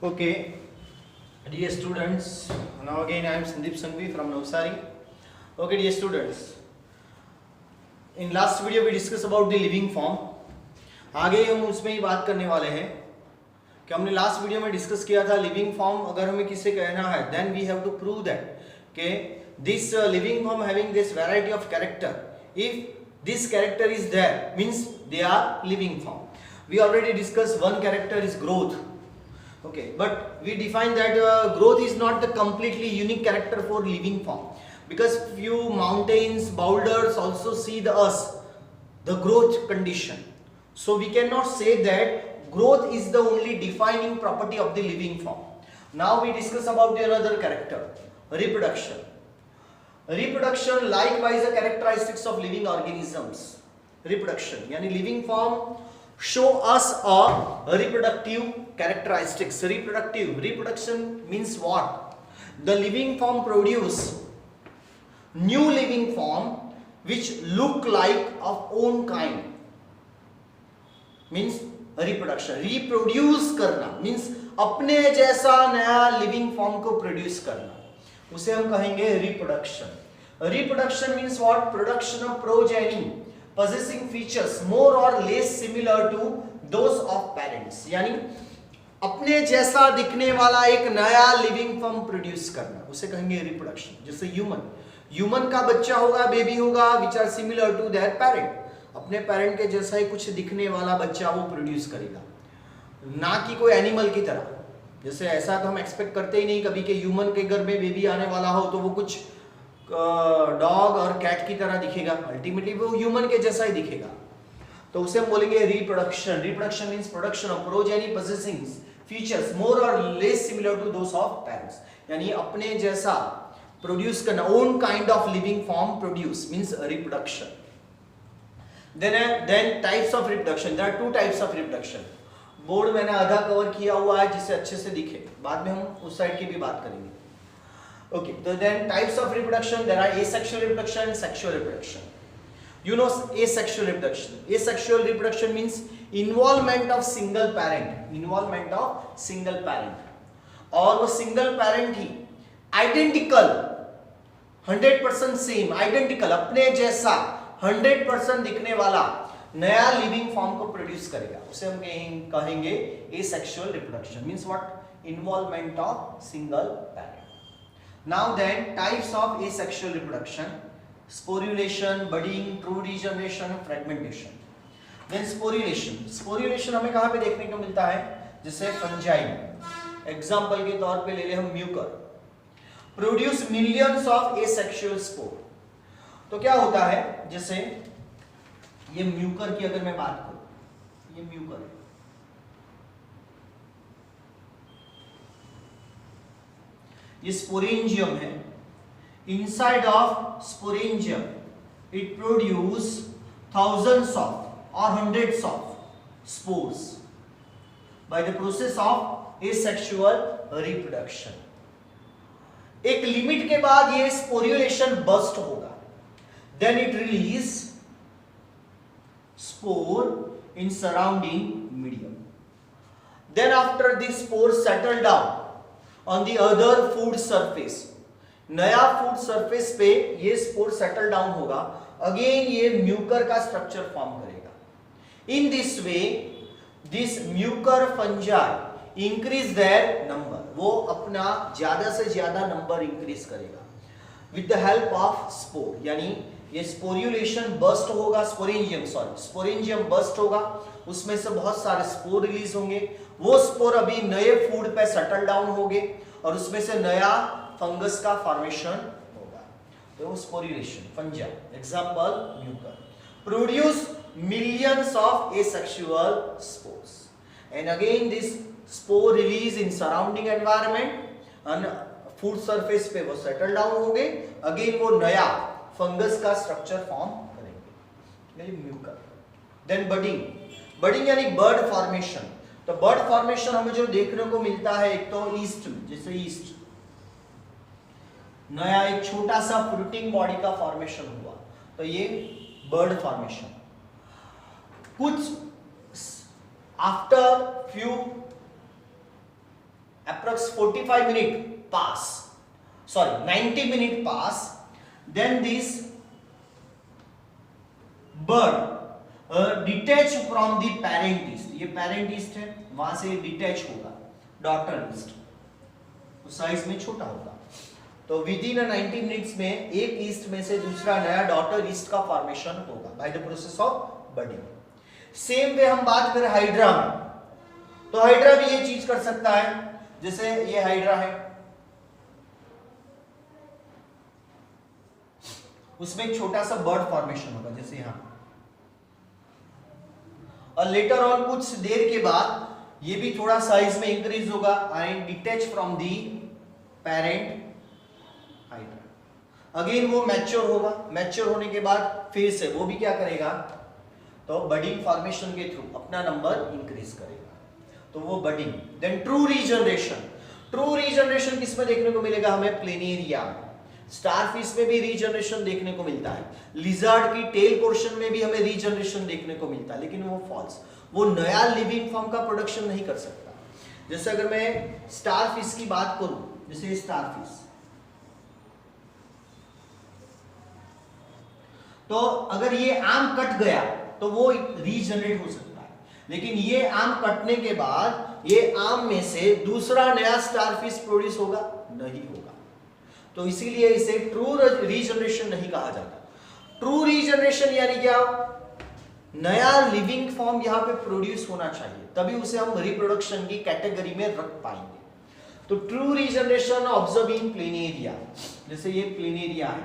Okay, dear students, now again I am Sandeep Sanghvi from Navsari. Okay, dear students, in last video we discussed about the living form. आगे हम उसमें ही बात करने वाले हैं कि हमने लास्ट वीडियो में डिस्कस किया था लिविंग फॉर्म अगर हमें किसे कहना है then we have to prove that कि this living form having this variety of character if this character is there means they are living form. We already discussed one character is growth. Okay, but we define that growth is not the completely unique character for living form because few mountains, boulders also see the growth condition. So we cannot say that growth is the only defining property of the living form. Now we discuss about the another character, reproduction. Reproduction likewise a characteristics of living organisms. Reproduction यानी living form show us a reproductive characteristics. Reproduction means what? The living form produce new living form which look like of own kind means reproduction. Reproduce करना means अपने जैसा नया living form को produce करना उसे हम कहेंगे reproduction. Reproduction means what? Production of progeny possessing features more or less similar to those of parents. यानी अपने जैसा दिखने वाला एक नया लिविंग फॉर्म प्रोड्यूस करना उसे कहेंगे रिप्रोडक्शन. जैसे ह्यूमन का बच्चा होगा, बेबी होगा which are similar to their parent. अपने पेरेंट के जैसा ही कुछ दिखने वाला बच्चा वो प्रोड्यूस करेगा, ना कि कोई एनिमल की तरह. जैसे ऐसा तो हम एक्सपेक्ट करते ही नहीं कभी कि ह्यूमन के घर में बेबी आने वाला हो तो वो कुछ डॉग और कैट की तरह दिखेगा. अल्टीमेटली वो ह्यूमन के जैसा ही दिखेगा. तो उसे हम बोलेंगे reproduction. Reproduction means production of progeny possessing features more और less similar to those of parents. यानी अपने जैसा प्रोड्यूस करना, own kind of living form produce means reproduction. Then types of reproduction. There are two types of reproduction. Board मैंने आधा cover किया हुआ है जिससे अच्छे से दिखे, बाद में हम उस साइड की भी बात करेंगे. Okay, so then types of reproduction, there are asexual reproduction and sexual reproduction. You know asexual reproduction. Asexual reproduction means involvement of single parent. Involvement of single parent. और वो single parent ही identical 100% same identical अपने जैसा 100% दिखने वाला नया living form को produce करेगा. उसे हम कहेंगे asexual reproduction. Means what? Involvement of single parent. Now then, types of asexual reproduction: sporulation, budding, true regeneration, fragmentation. Then sporulation. Sporulation हमें कहाँ पे देखने को मिलता है? जैसे fungi. Example के तौर पे ले ले हम Mucor. Produce millions of asexual spore. तो क्या होता है? जैसे ये म्यूकर की अगर मैं बात करूं, ये म्यूकर है. ये स्पोरेंजियम है. Inside of sporangium it produce thousands of or hundreds of spores by the process of asexual reproduction. एक लिमिट के बाद ये स्पोरुलेशन बस्ट होगा. Then it release spore in surrounding medium. Then after this spore settle down on the other food surface. नया food surface पे ये spore settle down होगा. Again ये म्यूकर का स्ट्रक्चर फॉर्म करेगा. In this way this mucor fungi increase their number. वो अपना ज्यादा से ज्यादा नंबर इंक्रीज करेगा with the help of spore. यानी ये स्पोरुलेशन बस्ट होगा. स्पोरेंजियम बस्ट होगा. उसमें से बहुत सारे स्पोर रिलीज होंगे. वो स्पोर अभी नए फूड पे सेटल डाउन होंगे और उसमें से नया फंगस का फॉर्मेशन होगा. तो वो sporulation fungi. Example Mucor. Produce millions of asexual spores and again this spore release in surrounding environment and food surface पे वो सेटल डाउन होंगे. अगेन वो नया फंगस का स्ट्रक्चर फॉर्म करेंगे. म्यूकर. Then budding. बडिंग यानी बर्ड फॉर्मेशन. तो bird formation हमें जो देखने को मिलता है एक तो ईस्ट में, जैसे ईस्ट नया एक छोटा सा फ्रूटिंग बॉडी का फॉर्मेशन हुआ तो ये बर्ड फॉर्मेशन. कुछ after few approx 45 minute pass, sorry 90 minute pass, then this bird detach from the parent east, ये पेरेंट ईस्ट है, वहां से डिटैच होगा डॉटर ईस्ट, तो साइज में छोटा होगा। तो विद इन 90 मिनट्स में एक ईस्ट में से दूसरा नया डॉटर ईस्ट का फॉर्मेशन होगा by the process of budding. Same way हम बात करें हाइड्रा में, तो हाइड्रा भी ये चीज कर सकता है, जैसे ये हाइड्रा है, उसमें एक छोटा सा बर्ड फॉर्मेशन होगा जैसे यहां, और लेटर ऑन कुछ देर के बाद ये भी थोड़ा साइज में इंक्रीज होगा and detach from the parent hydra. Again वो मैच्योर होगा, मैच्योर होने के बाद फिर से वो भी क्या करेगा, तो बडिंग फॉर्मेशन के थ्रू अपना नंबर इंक्रीज करेगा, तो वो budding. Then true regeneration, true regeneration किसमें देखने को मिलेगा हमें, प्लेनेरिया। स्टारफिश में भी रीजनरेशन देखने को मिलता है, लिजर्ड की टेल पोर्शन में भी हमें रीजनरेशन देखने को मिलता है, लेकिन वो फॉल्स, वो नया लिविंग फॉर्म का प्रोडक्शन नहीं कर सकता। जैसे अगर मैं स्टारफिश की बात करूं, जैसे स्टारफिश, तो अगर ये आर्म कट गया तो वो रीजनरेट हो सकता है, लेकिन ये आर्म कटने के बाद ये आर्म में से दूसरा नया स्टारफिश प्रोड्यूस होगा, नहीं होगा। तो इसीलिए इसे ट्रू रीजनरेशन नहीं कहा जाता। ट्रू रीजनरेशन यानी क्या, नया लिविंग फॉर्म यहां पे प्रोड्यूस होना चाहिए, तभी उसे हम रिप्रोडक्शन की कैटेगरी में रख पाएंगे। तो true regeneration observe in planaria, जैसे ये प्लेनेरिया है,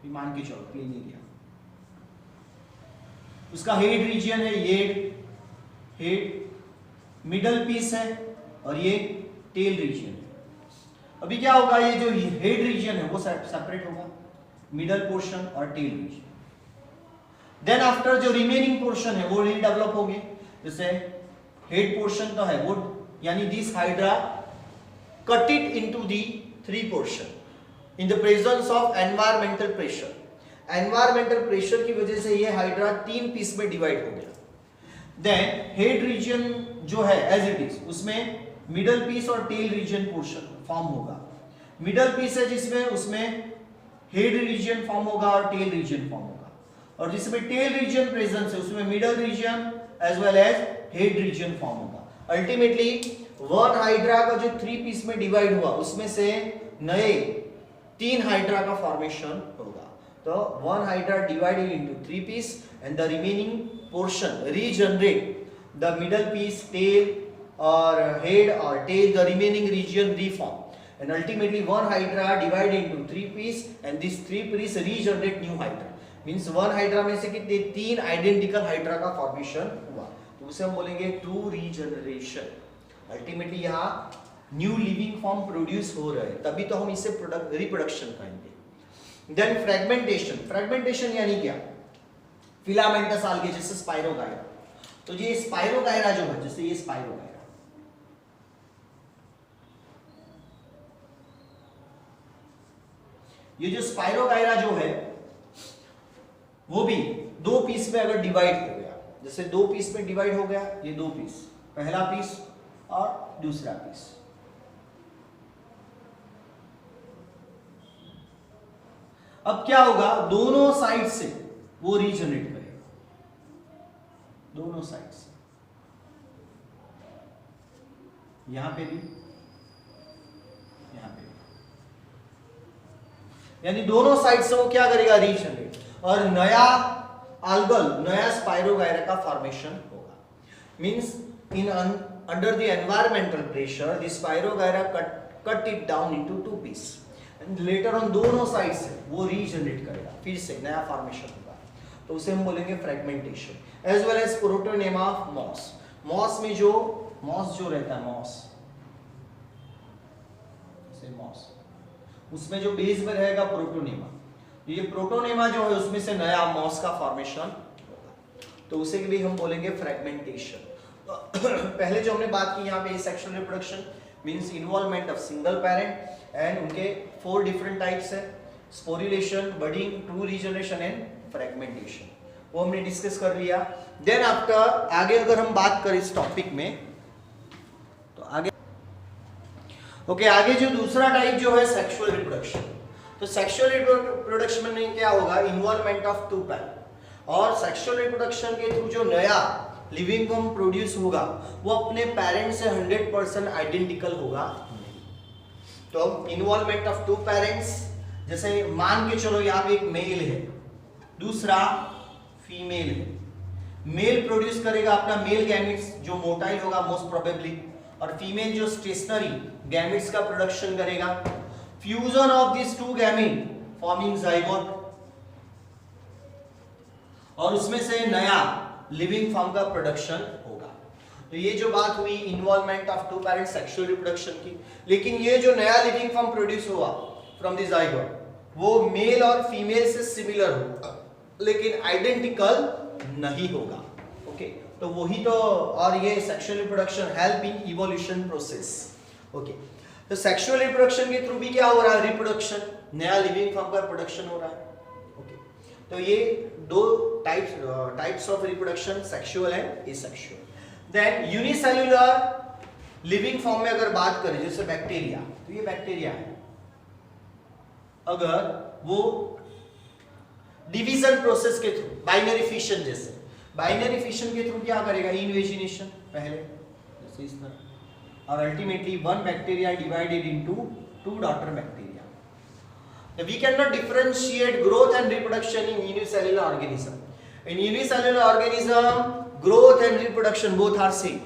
मान के चलो प्लेनेरिया, उसका हेड रीजन है, ये हेड, मिडल पीस है, और ये टेल रीजन है। अभी क्या होगा, ये जो हेड रीजन है वो सेपरेट होगा, मिडल पोर्शन और टेल रीजन। देन आफ्टर जो रिमेनिंग पोर्शन है वो रीडेवलप होंगे, जैसे हेड पोर्शन तो है वो, यानी this hydra cut it into the 3 portion in the presence of environmental pressure. Environmental pressure की वजह से ये हाइड्रा 3 पीस में डिवाइड हो गया। देन हेड रीजन जो है एज इट इज, उसमें मिडल पीस और टेल रीजन पोर्शन फॉर्म होगा। मिडल पीस है जिसमें, उसमें हेड रीजन फॉर्म होगा और टेल रीजन फॉर्म होगा, और जिसमें टेल रीजन प्रेजेंस है उसमें middle region as well as head region form होगा। अल्टीमेटली वन हाइड्रा का जो 3 पीस में डिवाइड हुआ उसमें से नए 3 हाइड्रा का फॉर्मेशन होगा। तो one hydra divided into 3 piece and the remaining portion regenerate the middle piece, tail or head or tail, the remaining region reform, and ultimately one hydra divided into 3 piece and these 3 piece regenerate new hydra, means one hydra में से कितने 3 identical hydra का formation हुआ, तो उसे हम बोलेंगे true regeneration। ultimately यहाँ new living form produce हो रहा है, तभी तो हम इसे reproduction कहेंगे। then fragmentation, fragmentation यानी क्या, फिलामेंटस आल्गे जैसे स्पाइरोगायरा, तो ये स्पाइरोगायरा जो है, जैसे ये स्पाइरोगायरा, ये जो स्पाइरोगायरा जो है वो भी 2 पीस में अगर डिवाइड हो गया, जैसे 2 पीस में डिवाइड हो गया, ये 2 पीस, पहला पीस और दूसरा पीस, अब क्या होगा, दोनों साइड से वो रीजनरेट करेगा, दोनों साइड से, यहां पे भी, यहां पे भी, यानी दोनों साइड से वो क्या करेगा, रीजनरेट, और नया algal, नया स्पाइरोगायरा का फॉर्मेशन होगा। Means in under the environmental pressure the spirogyra cut it down into 2 piece and later on दोनों साइड से वो रीजनरेट करेगा, फिर से नया फॉर्मेशन होगा, तो उसे हम बोलेंगे fragmentation. As well as protonema of moss, moss में जो मॉस जो रहता है, मॉस उसमें जो बेस में रहेगा प्रोटोनेमा, ये प्रोटोनेमा जो है उसमें से नया मॉस का फॉर्मेशन होगा, तो उसे भी हम बोलेंगे फ्रेगमेंटेशन। पहले जो हमने बात की यहाँ पे sexual reproduction means involvement of single parent and उनके 4 डिफरेंट टाइप्स है, sporulation, budding, true regeneration and fragmentation, वो हमने डिस्कस कर लिया। देन आफ्टर आगे अगर हम बात करें इस टॉपिक में, तो आगे ओके, आगे जो दूसरा टाइप जो है सेक्सुअल रिप्रोडक्शन। तो सेक्सुअल रिप्रोडक्शन में क्या होगा, इन्वॉल्वमेंट ऑफ टू पैर, और सेक्सुअल रिप्रोडक्शन के थ्रू जो नया लिविंग फॉर्म प्रोड्यूस होगा वो अपने पेरेंट्स से 100% आइडेंटिकल होगा। तो इन्वॉल्वमेंट ऑफ टू पेरेंट्स, जैसे मान के चलो यहाँ पे एक मेल है, दूसरा फीमेल है। मेल प्रोड्यूस करेगा अपना मेल गैमेट्स जो मोटाइल होगा मोस्ट प्रोबेबली, और फीमेल जो स्टेशनरी गैमेट्स का प्रोडक्शन करेगा। Fusion of this two gamete forming zygote, और उसमें से नया लिविंग फॉर्म का प्रोडक्शन होगा। तो ये जो बात हुई involvement of two parent sexual reproduction की, लेकिन ये जो नया लिविंग फॉर्म प्रोड्यूस हुआ फ्रॉम द जाइगोट वो मेल और फीमेल से सिमिलर होगा लेकिन आइडेंटिकल नहीं होगा। ओके, तो वही तो, और ये sexual reproduction help in evolution process. Okay, तो सेक्सुअल रिप्रोडक्शन के थ्रू भी क्या हो रहा है, रिप्रोडक्शन, नया लिविंग फॉर्म का प्रोडक्शन हो रहा है। ओके, तो ये दो types of reproduction, sexual and asexual. Then unicellular living form में अगर बात करें, जैसे बैक्टीरिया, तो ये बैक्टीरिया है, अगर वो डिवीजन प्रोसेस के थ्रू, बाइनरी फिशन, जैसे बाइनरी फिशन के थ्रू क्या करेगा, इनवेजिनेशन पहले जैसे इस तरह, और ultimately one bacteria divided into two daughter bacteria. We cannot differentiate growth and reproduction in unicellular organism. In unicellular organism, growth and reproduction both are same.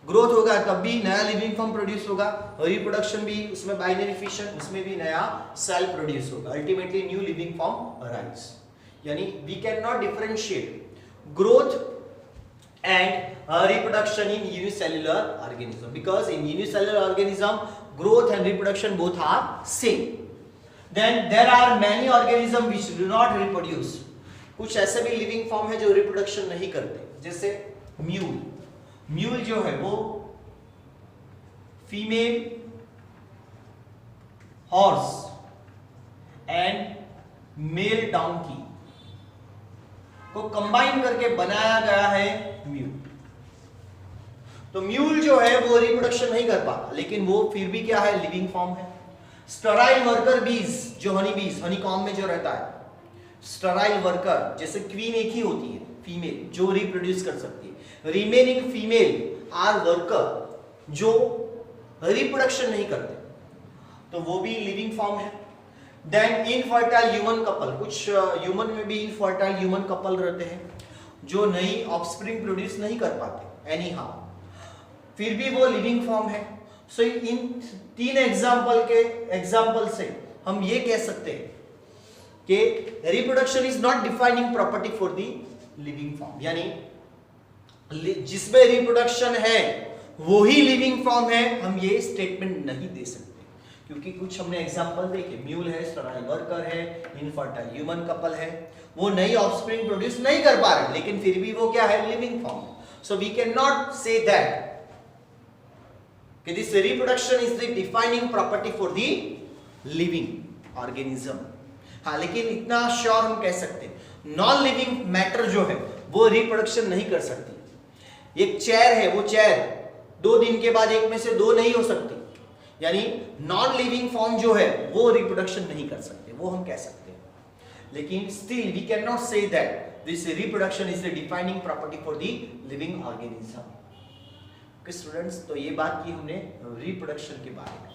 Growth होगा तब भी नया living form produce होगा, और reproduction भी उसमें binary fission, उसमें भी नया cell produce होगा. Ultimately new living form arise. यानी we cannot differentiate growth and reproduction in unicellular organism because in unicellular organism growth and reproduction both are same. Then there are many organisms which do not reproduce. कुछ ऐसे भी living form है जो reproduction नहीं करते, जैसे mule. Mule जो है वो फीमेल हॉर्स एंड मेल डॉन्की को कंबाइन करके बनाया गया है म्यूल। तो म्यूल जो है वो रिप्रोडक्शन नहीं कर पाता, लेकिन वो फिर भी क्या है, लिविंग फॉर्म है। स्टराइल वर्कर बीज, जो हनी बीज, हनी कॉम में जो रहता है, स्टराइल वर्कर, जैसे क्वीन एक ही होती है फीमेल जो रिप्रोड्यूस कर सकती है, रिमेनिंग फीमेल आर वर्कर जो रिप्रोडक्शन नहीं करते, तो वो भी लिविंग फॉर्म है। देन इनफर्टाइल ह्यूमन कपल, कुछ ह्यूमन में भी इनफर्टाइल ह्यूमन कपल रहते हैं जो नई ऑफस्प्रिंग प्रोड्यूस नहीं कर पाते एनी हाउ, फिर भी वो लिविंग फॉर्म है। सो इन तीन एग्जाम्पल से हम ये कह सकते हैं कि reproduction is not defining property for the living form, यानी जिसमें रिप्रोडक्शन है वो ही लिविंग फॉर्म है, हम ये स्टेटमेंट नहीं दे सकते, क्योंकि कुछ हमने एग्जाम्पल देखे, म्यूल है, स्टराइल वर्कर है, इनफर्टाइल ह्यूमन कपल है, वो नई ऑफस्प्रिंग प्रोड्यूस नहीं कर पा रहे, लेकिन फिर भी वो क्या है, living form. So we can not say that कि this reproduction is the defining property for the living organism। हाँ, लेकिन इतना श्योर हम कह सकते हैं नॉन लिविंग मैटर जो है वो रिप्रोडक्शन नहीं कर सकती। एक चेयर है, वो चेयर 2 दिन के बाद एक में से 2 नहीं हो सकती, यानी नॉन लिविंग फॉर्म जो है वो रिप्रोडक्शन नहीं कर सकते, वो हम कह सकते हैं, लेकिन still we can not say that this reproduction is the defining property for the living organism. Students, तो ये बात की हमने रिप्रोडक्शन के बारे में।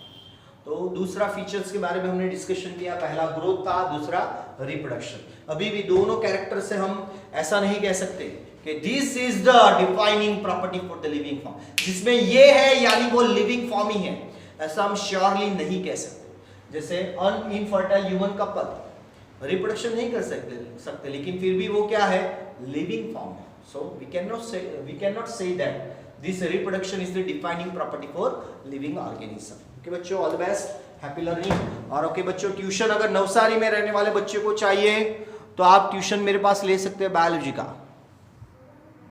तो दूसरा फीचर्स के बारे में हमने डिस्कशन किया, पहला ग्रोथ था, दूसरा रिप्रोडक्शन। अभी भी दोनों कैरेक्टर से हम ऐसा नहीं कह सकते कि this is the defining property for the living form, जिसमें ये है यानी वो लिविंग फॉर्म ही है, ऐसा हम श्योरली नहीं कह सकते। जैसे अनइनफर्टाइल ह्यूमन कपल रिप्रोडक्शन नहीं कर सकते, लेकिन फिर भी वो क्या है, लिविंग फॉर्म है। So we can not say that this reproduction is the defining property for living organism। Okay बच्चों, all the best, happy learning. और ओके बच्चों, ट्यूशन अगर नवसारी में रहने वाले बच्चे को चाहिए तो आप ट्यूशन मेरे पास ले सकते हैं बायोलॉजी का।